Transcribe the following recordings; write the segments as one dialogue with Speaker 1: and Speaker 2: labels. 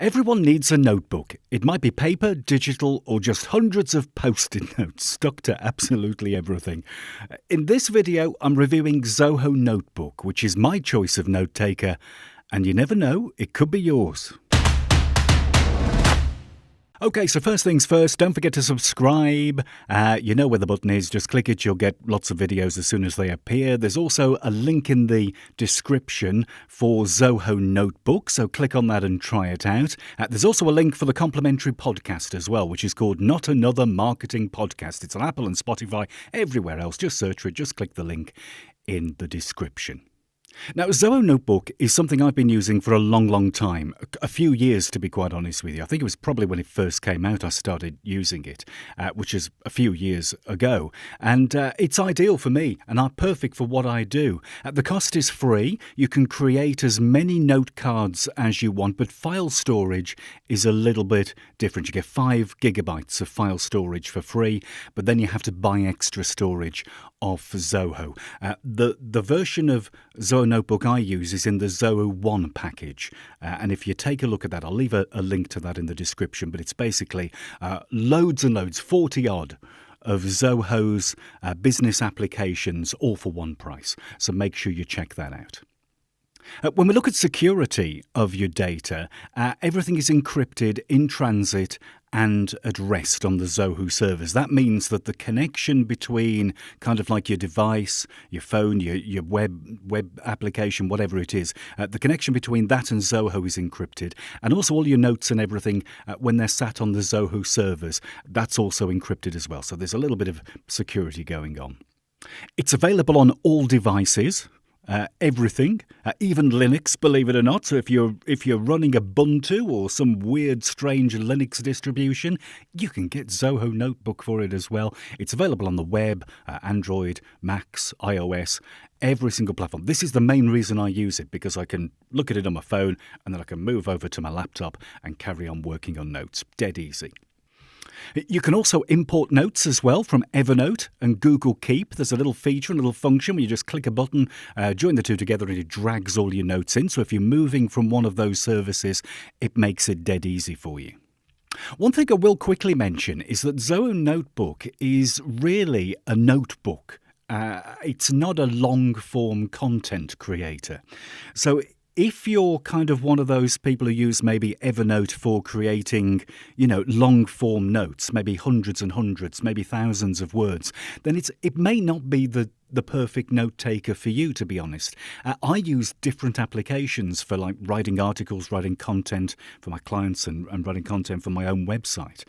Speaker 1: Everyone needs a notebook. It might be paper, digital, or just hundreds of post-it notes stuck to absolutely everything. In this video, I'm reviewing Zoho Notebook, which is my choice of note taker, and you never know, it could be yours. Okay, so first things first, don't forget to subscribe. You know where the button is, just click it, you'll get lots of videos as soon as they appear. There's also a link in the description for Zoho Notebook, so click on that and try it out. There's also a link for the complimentary podcast as well, which is called Not Another Marketing Podcast. It's on Apple and Spotify, everywhere else. Just search for it, just click the link in the description. Now, Zoho Notebook is something I've been using for a long time, a few years to be quite honest with you. I think it was probably when it first came out I started using it, which is a few years ago. And it's ideal for me and perfect for what I do. The cost is free. You can create as many note cards as you want, but file storage is a little bit different. You get 5 gigabytes of file storage for free, but then you have to buy extra storage off Zoho. The version of Zoho Notebook I use is in the Zoho One package, and if you take a look at that, I'll leave a link to that in the description, but it's basically loads and loads, 40 odd of Zoho's business applications, all for one price, so make sure you check that out. When we look at security of your data, everything is encrypted in transit and at rest on the Zoho servers. That means that the connection between kind of like your device, your phone, your web application, whatever it is, the connection between that and Zoho is encrypted. And also all your notes and everything, when they're sat on the Zoho servers, that's also encrypted as well. So there's a little bit of security going on. It's available on all devices. Everything, even Linux, believe it or not. So if you're running Ubuntu or some weird, strange Linux distribution, you can get Zoho Notebook for it as well. It's available on the web, Android, Macs, iOS, every single platform. This is the main reason I use it, because I can look at it on my phone and then I can move over to my laptop and carry on working on notes. Dead easy. You can also import notes as well from Evernote and Google Keep. There's a little feature, a little function where you just click a button, join the two together, and it drags all your notes in. So if you're moving from one of those services, it makes it dead easy for you. One thing I will quickly mention is that Zoho Notebook is really a notebook. It's not a long-form content creator. So if you're kind of one of those people who use maybe Evernote for creating, long-form notes, maybe hundreds and hundreds, maybe thousands of words, then it may not be the perfect note taker for you, to be honest. I use different applications for like writing articles, writing content for my clients and writing content for my own website.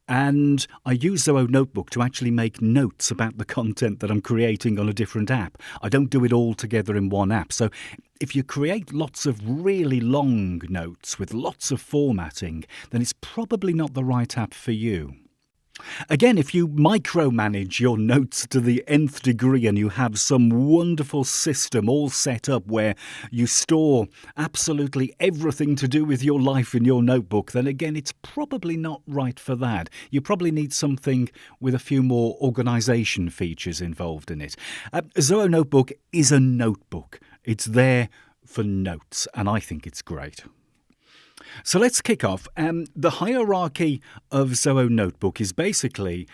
Speaker 1: And I use Zoho Notebook to actually make notes about the content that I'm creating on a different app. I don't do it all together in one app. So if you create lots of really long notes with lots of formatting, then it's probably not the right app for you. Again, if you micromanage your notes to the nth degree and you have some wonderful system all set up where you store absolutely everything to do with your life in your notebook, then again, it's probably not right for that. You probably need something with a few more organisation features involved in it. Zoho Notebook is a notebook. It's there for notes, and I think it's great. So let's kick off. The hierarchy of Zoho Notebook is basically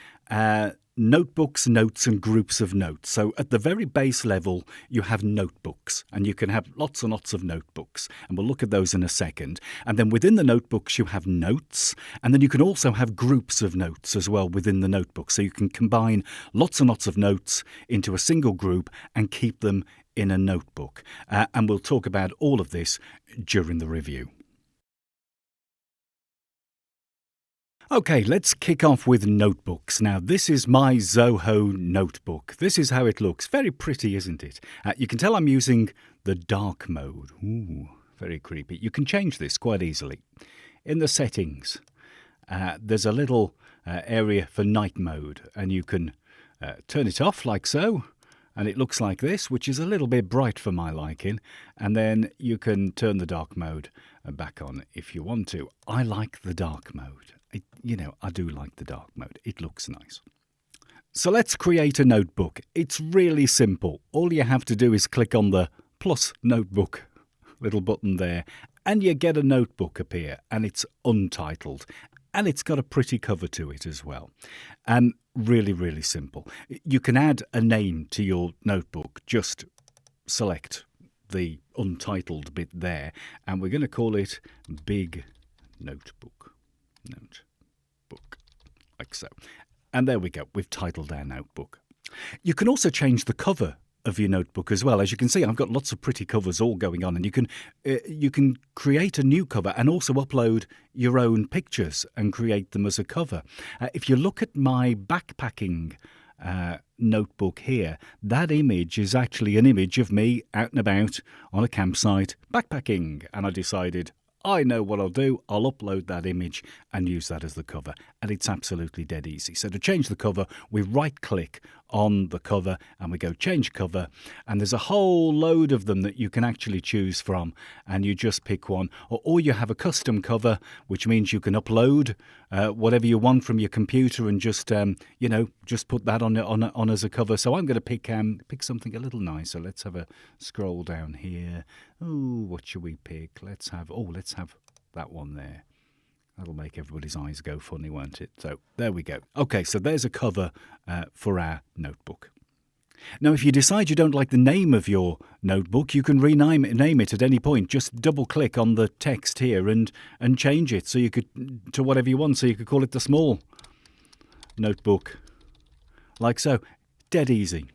Speaker 1: notebooks, notes, and groups of notes. So at the very base level, you have notebooks, and you can have lots and lots of notebooks. And we'll look at those in a second. And then within the notebooks, you have notes. And then you can also have groups of notes as well within the notebook. So you can combine lots and lots of notes into a single group and keep them in a notebook. And we'll talk about all of this during the review. Okay, let's kick off with notebooks. Now, this is my Zoho Notebook. This is how it looks. Very pretty, isn't it? You can tell I'm using the dark mode. Ooh, very creepy. You can change this quite easily. In the settings, there's a little area for night mode, and you can turn it off like so. And it looks like this, which is a little bit bright for my liking. And then you can turn the dark mode back on if you want to. I like the dark mode. I do like the dark mode. It looks nice. So let's create a notebook. It's really simple. All you have to do is click on the plus notebook little button there and you get a notebook appear, and it's untitled. And it's got a pretty cover to it as well. Really, really simple. You can add a name to your notebook. Just select the untitled bit there, and we're going to call it Big Notebook. Notebook, like so. And there we go. We've titled our notebook. You can also change the cover of your notebook as well. As you can see, I've got lots of pretty covers all going on, and you can create a new cover and also upload your own pictures and create them as a cover. If you look at my backpacking notebook here, that image is actually an image of me out and about on a campsite backpacking, and I decided, I know what I'll do. I'll upload that image and use that as the cover. And it's absolutely dead easy. So to change the cover, we right-click on the cover and we go change cover. And there's a whole load of them that you can actually choose from. And you just pick one. Or you have a custom cover, which means you can upload whatever you want from your computer and just, just put that on as a cover. So I'm going to pick something a little nicer. Let's have a scroll down here. Oh, what should we pick? Let's have that one there. That'll make everybody's eyes go funny, won't it? So there we go. Okay, so there's a cover for our notebook. Now, if you decide you don't like the name of your notebook, you can rename it at any point. Just double-click on the text here and change it so you could to whatever you want. So you could call it the small notebook, like so. Dead easy.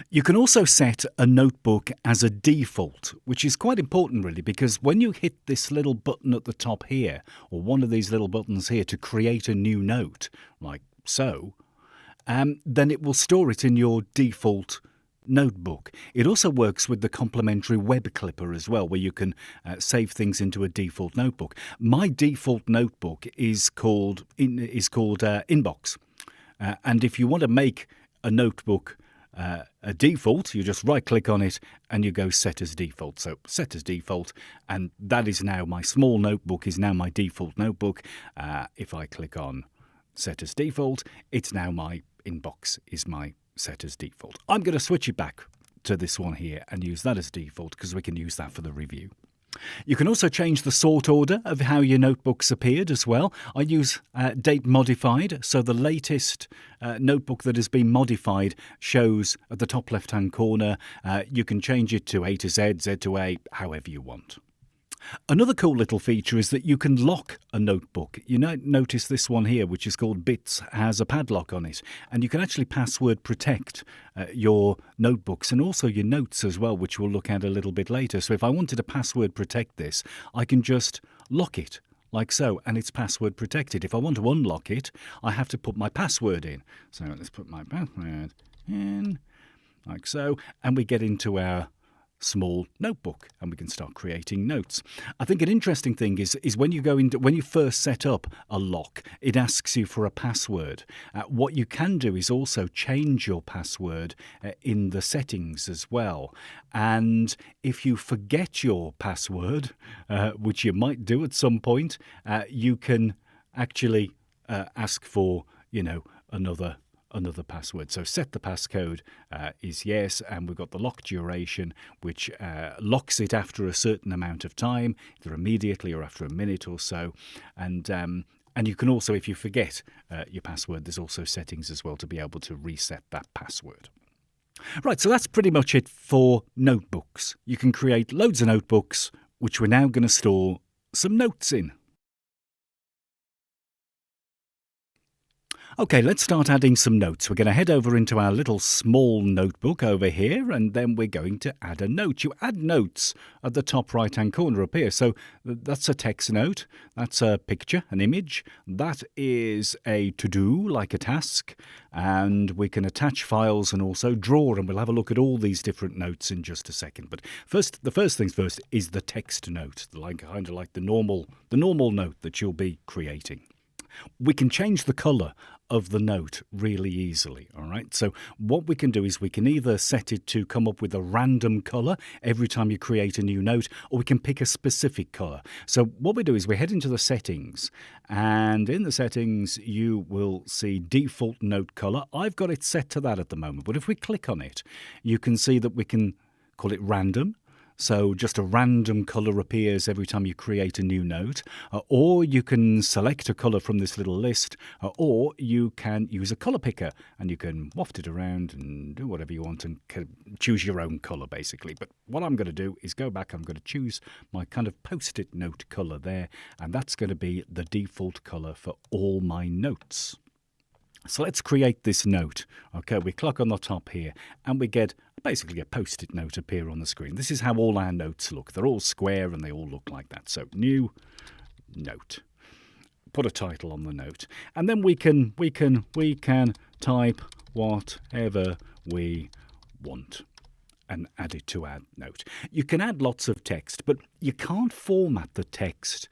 Speaker 1: You can also set a notebook as a default, which is quite important really, because when you hit this little button at the top here, or one of these little buttons here to create a new note, like so, then it will store it in your default notebook. It also works with the complementary web clipper as well, where you can save things into a default notebook. My default notebook is called Inbox, and if you want to make a notebook a default, you just right-click on it and you go set as default. So set as default, and that is now my small notebook is now my default notebook. If I click on set as default, it's now my Inbox is my set as default. I'm going to switch it back to this one here and use that as default because we can use that for the review. You can also change the sort order of how your notebooks appeared as well. I use date modified, so the latest notebook that has been modified shows at the top left-hand corner. You can change it to A to Z, Z to A, however you want. Another cool little feature is that you can lock a notebook. You notice this one here, which is called Bits, has a padlock on it. And you can actually password protect your notebooks and also your notes as well, which we'll look at a little bit later. So if I wanted to password protect this, I can just lock it like so, and it's password protected. If I want to unlock it, I have to put my password in. So let's put my password in like so, and we get into our small notebook and we can start creating notes. I think an interesting thing is when you first set up a lock, it asks you for a password. What you can do is also change your password in the settings as well. And if you forget your password, which you might do at some point, you can actually ask for, another password. So set the passcode is yes, and we've got the lock duration, which locks it after a certain amount of time, either immediately or after a minute or so. And you can also, if you forget your password, there's also settings as well to be able to reset that password. Right, so that's pretty much it for notebooks. You can create loads of notebooks, which we're now going to store some notes in. Okay, let's start adding some notes. We're going to head over into our little small notebook over here, and then we're going to add a note. You add notes at the top right-hand corner up here. So that's a text note. That's a picture, an image. That is a to-do, like a task. And we can attach files and also draw, and we'll have a look at all these different notes in just a second. But the first things first is the text note, kind of like the normal note that you'll be creating. We can change the colour of the note really easily, all right? So what we can do is we can either set it to come up with a random colour every time you create a new note, or we can pick a specific colour. So what we do is we head into the settings, and in the settings you will see default note colour. I've got it set to that at the moment, but if we click on it, you can see that we can call it random. So just a random colour appears every time you create a new note, or you can select a colour from this little list, or you can use a colour picker and you can waft it around and do whatever you want and choose your own colour basically. But what I'm going to do is go back, I'm going to choose my kind of post-it note colour there, and that's going to be the default colour for all my notes. So let's create this note. Okay, we click on the top here and we get basically a post-it note appear on the screen. This is how all our notes look. They're all square and they all look like that. So new note. Put a title on the note. And then we can type whatever we want and add it to our note. You can add lots of text, but you can't format the text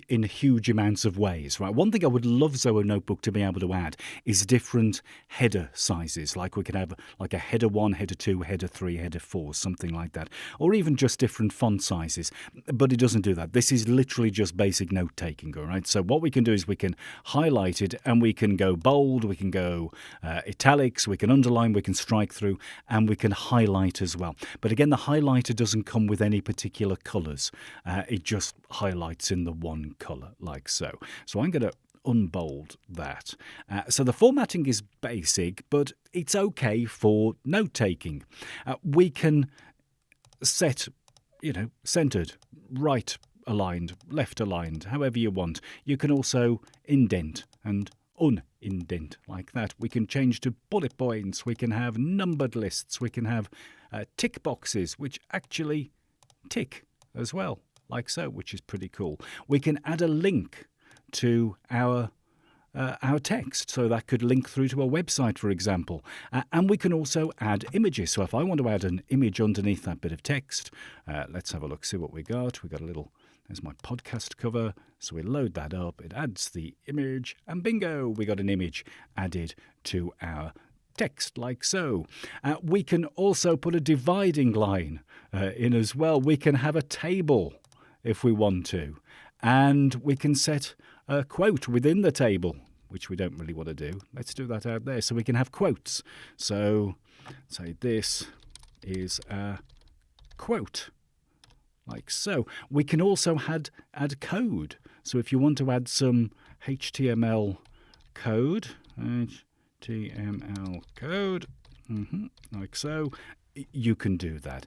Speaker 1: in huge amounts of ways, right? One thing I would love Zoho Notebook to be able to add is different header sizes. Like we could have like a header 1, header 2, header 3, header 4, something like that. Or even just different font sizes. But it doesn't do that. This is literally just basic note taking, all right? So what we can do is we can highlight it and we can go bold, we can go italics, we can underline, we can strike through, and we can highlight as well. But again, the highlighter doesn't come with any particular colours. It just highlights in the one colour like so. So I'm going to unbold that. So the formatting is basic, but it's okay for note taking. We can set, centered, right aligned, left aligned, however you want. You can also indent and unindent like that. We can change to bullet points. We can have numbered lists. We can have tick boxes, which actually tick as well, like so, which is pretty cool. We can add a link to our text, so that could link through to a website, for example. And we can also add images. So if I want to add an image underneath that bit of text, let's have a look, see what we got. We got a little, there's my podcast cover. So we load that up, it adds the image, and bingo, we got an image added to our text like so. We can also put a dividing line in as well. We can have a table if we want to, and we can set a quote within the table, which we don't really want to do. Let's do that out there so we can have quotes. So say this is a quote like so. We can also add code. So if you want to add some HTML code, like so, you can do that.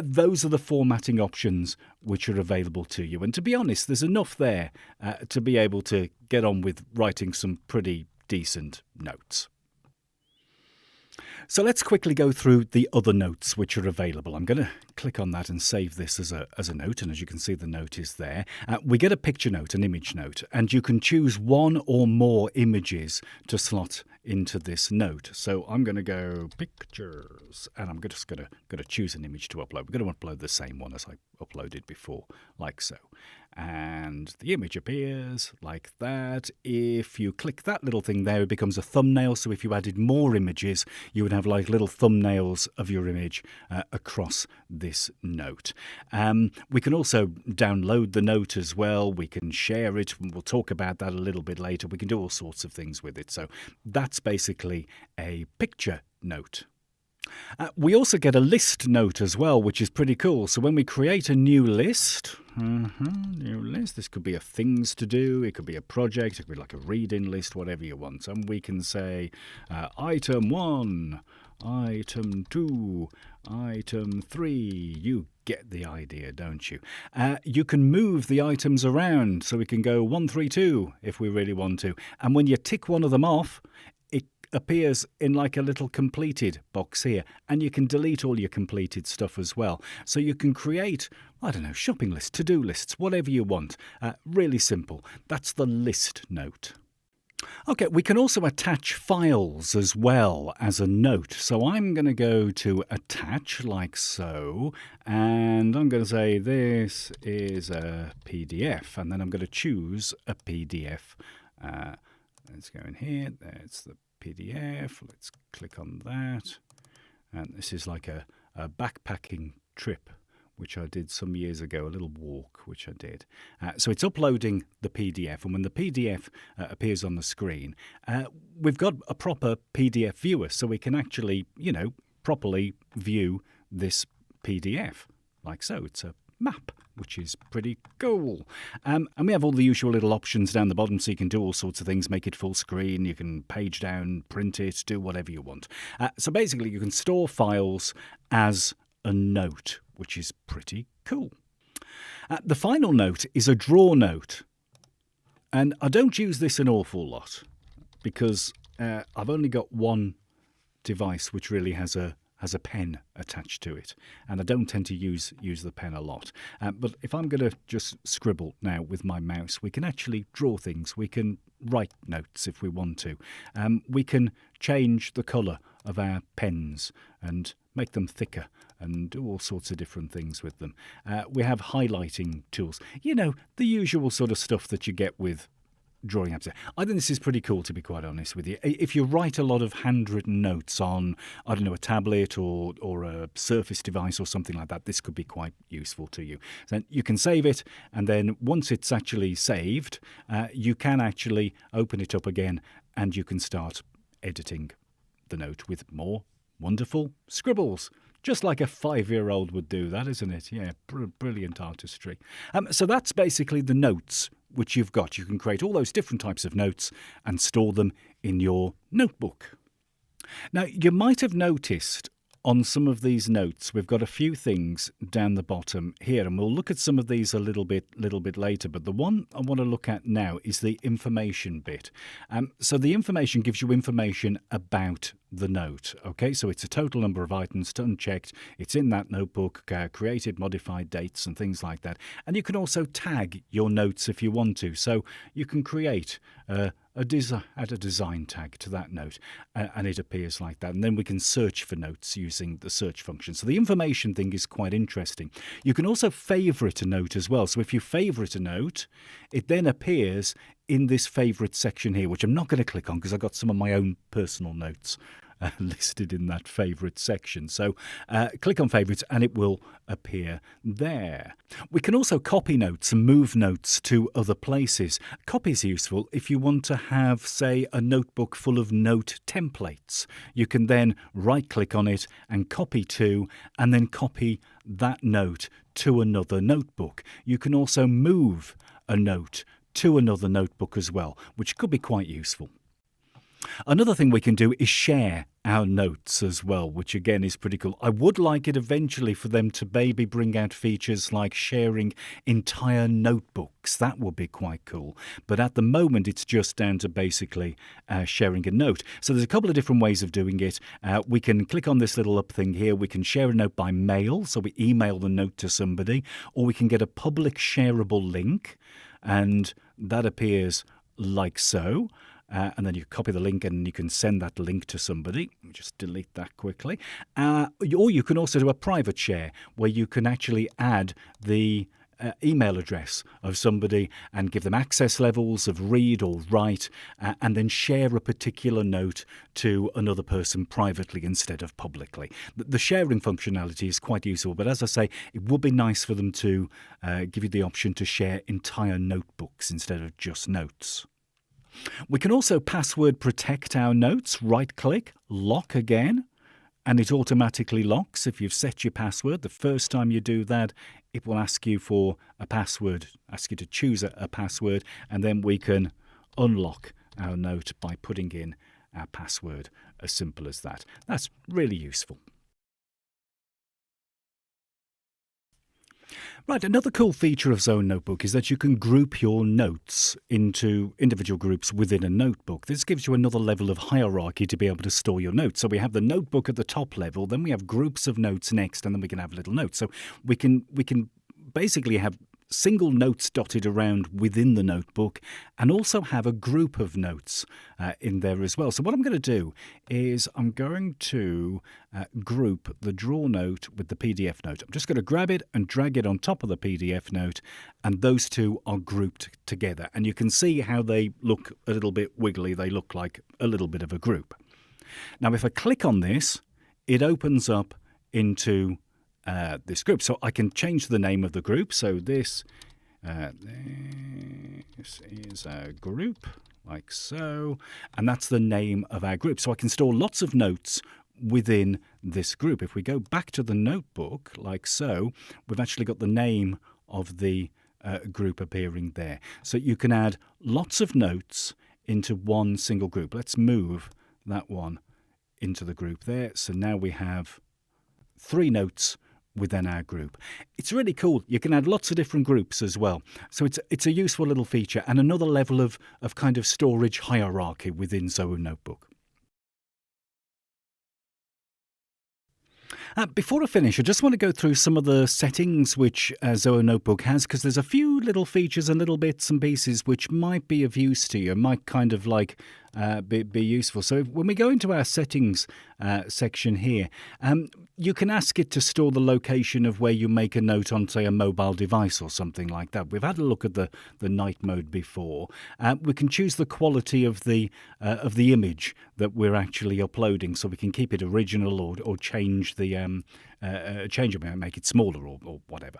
Speaker 1: Those are the formatting options which are available to you. And to be honest, there's enough there to be able to get on with writing some pretty decent notes. So let's quickly go through the other notes which are available. I'm going to click on that and save this as a note. And as you can see, the note is there. We get a picture note, an image note, and you can choose one or more images to slot into this note. So I'm going to go pictures, and I'm just going to choose an image to upload. We're going to upload the same one as I uploaded before, like so. And the image appears like that. If you click that little thing there, it becomes a thumbnail. So if you added more images, you would have like little thumbnails of your image across this note. We can also download the note as well. We can share it. We'll talk about that a little bit later. We can do all sorts of things with it. So that's basically a picture note. We also get a list note as well, which is pretty cool. So when we create a new list, this could be a things to do, it could be a project, it could be like a read-in list, whatever you want. And we can say item 1, item 2, item 3. You get the idea, don't you? You can move the items around, so we can go 1, 3, 2 if we really want to. And when you tick one of them off, appears in like a little completed box here, and you can delete all your completed stuff as well. So you can create, I don't know, shopping lists, to-do lists, whatever you want. Really simple. That's the list note. Okay, we can also attach files as well as a note. So I'm going to go to attach like so, and I'm going to say this is a PDF, and then I'm going to choose a PDF. Let's go in here. There's the PDF. Let's click on that. And this is like a backpacking trip, which I did some years ago, a little walk, which I did. So it's uploading the PDF. And when the PDF appears on the screen, we've got a proper PDF viewer. So we can actually, properly view this PDF. like so. It's a map, which is pretty cool. And we have all the usual little options down the bottom, so you can do all sorts of things, make it full screen, you can page down, print it, do whatever you want. So basically you can store files as a note, which is pretty cool. The final note is a draw note. And I don't use this an awful lot because I've only got one device which really has a pen attached to it, and I don't tend to use the pen a lot. But if I'm going to just scribble now with my mouse, we can actually draw things. We can write notes if we want to. We can change the colour of our pens and make them thicker and do all sorts of different things with them. We have highlighting tools. You know, the usual sort of stuff that you get with drawing apps. I think this is pretty cool, to be quite honest with you. If you write a lot of handwritten notes on, I don't know, a tablet or a Surface device or something like that, this could be quite useful to you. Then you can save it, and then once it's actually saved, you can actually open it up again and you can start editing the note with more wonderful scribbles. Just like a 5-year-old would do that, isn't it? Yeah, brilliant artistry. So that's basically the notes which you've got. You can create all those different types of notes and store them in your notebook. Now, you might have noticed on some of these notes, we've got a few things down the bottom here, and we'll look at some of these a little bit later. But the one I want to look at now is the information bit. So the information gives you information about the note. Okay, so it's a total number of items, unchecked. It's in that notebook, created, modified, dates, and things like that. And you can also tag your notes if you want to. So you can create add a design tag to that note, and it appears like that. And then we can search for notes using the search function. So the information thing is quite interesting. You can also favorite a note as well. So if you favorite a note, it then appears in this favorite section here, which I'm not going to click on because I've got some of my own personal notes listed in that favourite section. So click on favourites and it will appear there. We can also copy notes and move notes to other places. Copy is useful if you want to have, say, a notebook full of note templates. You can then right-click on it and copy to, and then copy that note to another notebook. You can also move a note to another notebook as well, which could be quite useful. Another thing we can do is share our notes as well, which again is pretty cool. I would like it eventually for them to maybe bring out features like sharing entire notebooks. That would be quite cool. But at the moment, it's just down to basically sharing a note. So there's a couple of different ways of doing it. We can click on this little up thing here. We can share a note by mail, so we email the note to somebody, or we can get a public shareable link, and that appears like so. And then you copy the link and you can send that link to somebody. Just delete that quickly. Or you can also do a private share where you can actually add the email address of somebody and give them access levels of read or write, and then share a particular note to another person privately instead of publicly. The sharing functionality is quite useful, but as I say, it would be nice for them to give you the option to share entire notebooks instead of just notes. We can also password protect our notes. Right-click, lock again, and it automatically locks. If you've set your password, the first time you do that, it will ask you for a password, ask you to choose a password, and then we can unlock our note by putting in our password, as simple as that. That's really useful. Right, another cool feature of Zoho Notebook is that you can group your notes into individual groups within a notebook. This gives you another level of hierarchy to be able to store your notes. So we have the notebook at the top level, then we have groups of notes next, and then we can have little notes. So we can basically have single notes dotted around within the notebook and also have a group of notes in there as well. So what I'm going to do is I'm going to group the draw note with the PDF note. I'm just going to grab it and drag it on top of the PDF note, and those two are grouped together. And you can see how they look a little bit wiggly. They look like a little bit of a group. Now if I click on this, it opens up into this group. So I can change the name of the group. So this is a group, like so. And that's the name of our group. So I can store lots of notes within this group. If we go back to the notebook, like so, we've actually got the name of the group appearing there. So you can add lots of notes into one single group. Let's move that one into the group there. So now we have 3 notes within our group. It's really cool. You can add lots of different groups as well. So it's a useful little feature and another level of kind of storage hierarchy within Zoho Notebook. Before I finish, I just want to go through some of the settings which Zoho Notebook has, because there's a few little features and little bits and pieces which might be of use to you, might kind of like be useful. So when we go into our settings section here, you can ask it to store the location of where you make a note on, say, a mobile device or something like that. We've had a look at the night mode before. We can choose the quality of the image that we're actually uploading, so we can keep it original or change the change it, make it smaller or whatever.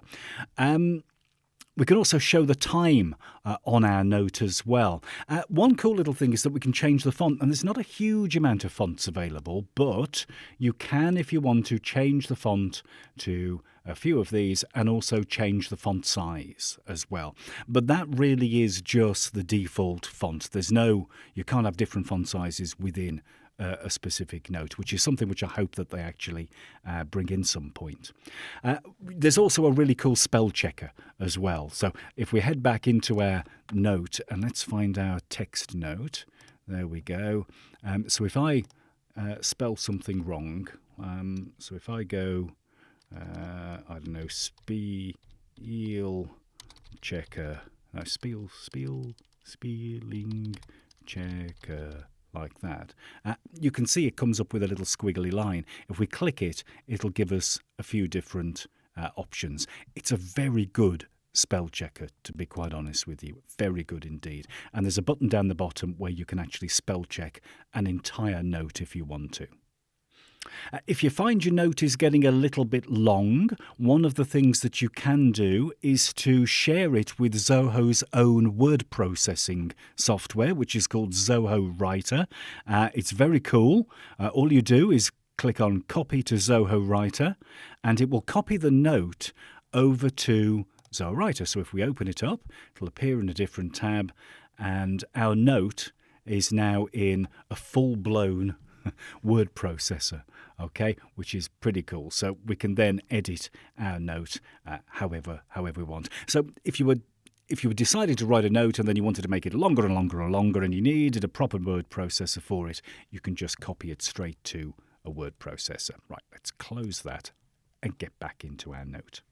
Speaker 1: We can also show the time on our note as well. One cool little thing is that we can change the font, and there's not a huge amount of fonts available, but you can, if you want to, change the font to a few of these and also change the font size as well. But that really is just the default font. You can't have different font sizes within a specific note, which is something which I hope that they actually bring in some point. There's also a really cool spell checker as well. So if we head back into our note and let's find our text note, there we go. So if I spell something wrong, so if I go, I don't know, spelling checker, spelling checker, like that. You can see it comes up with a little squiggly line. If we click it, it'll give us a few different options. It's a very good spell checker, to be quite honest with you. Very good indeed. And there's a button down the bottom where you can actually spell check an entire note if you want to. If you find your note is getting a little bit long, one of the things that you can do is to share it with Zoho's own word processing software, which is called Zoho Writer. It's very cool. All you do is click on Copy to Zoho Writer, and it will copy the note over to Zoho Writer. So if we open it up, it'll appear in a different tab, and our note is now in a full-blown word processor, okay, which is pretty cool. So we can then edit our note however we want. So if you were deciding to write a note and then you wanted to make it longer and longer and longer and you needed a proper word processor for it, you can just copy it straight to a word processor. Right, let's close that and get back into our note.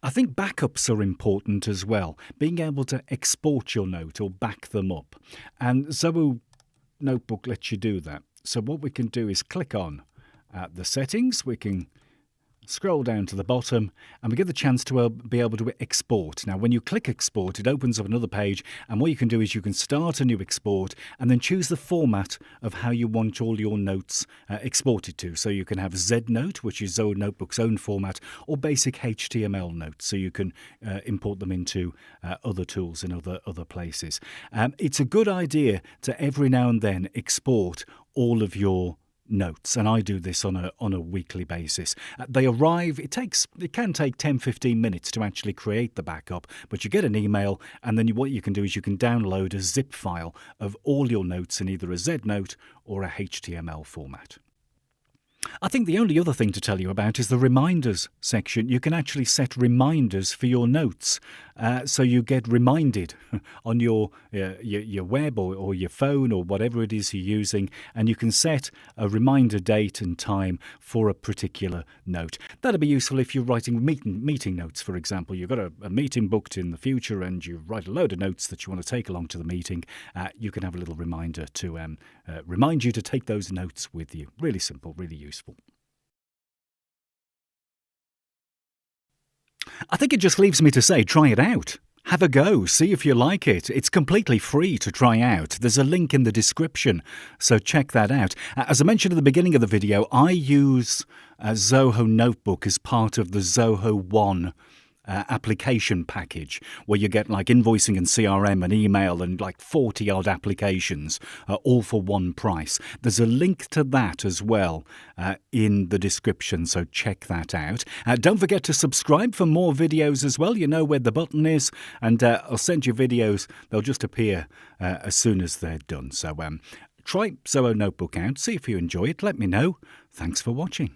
Speaker 1: I think backups are important as well, being able to export your note or back them up. And Zoho Notebook lets you do that. So what we can do is click on the settings. We can scroll down to the bottom and we get the chance to be able to export. Now when you click export, it opens up another page, and what you can do is you can start a new export and then choose the format of how you want all your notes exported to. So you can have ZNote, which is Zoho Notebook's own format, or basic HTML notes, so you can import them into other tools in other places. It's a good idea to every now and then export all of your notes, and I do this on a weekly basis. They arrive, it can take 10-15 minutes to actually create the backup, but you get an email, and then what you can do is you can download a zip file of all your notes in either a ZNote or a HTML format. I think the only other thing to tell you about is the reminders section. You can actually set reminders for your notes, so you get reminded on your web or your phone or whatever it is you're using, and you can set a reminder date and time for a particular note. That'll be useful if you're writing meeting notes, for example. You've got a meeting booked in the future and you write a load of notes that you want to take along to the meeting. You can have a little reminder to remind you to take those notes with you. Really simple, really useful. I think it just leaves me to say, try it out. Have a go, see if you like it. It's completely free to try out. There's a link in the description, so check that out. As I mentioned at the beginning of the video, I use Zoho Notebook as part of the Zoho One application package where you get like invoicing and CRM and email and like 40 odd applications, all for one price. There's a link to that as well in the description, so check that out. Don't forget to subscribe for more videos as well. You know where the button is, and I'll send you videos. They'll just appear as soon as they're done. So try Zoho Notebook out, see if you enjoy it, let me know. Thanks for watching.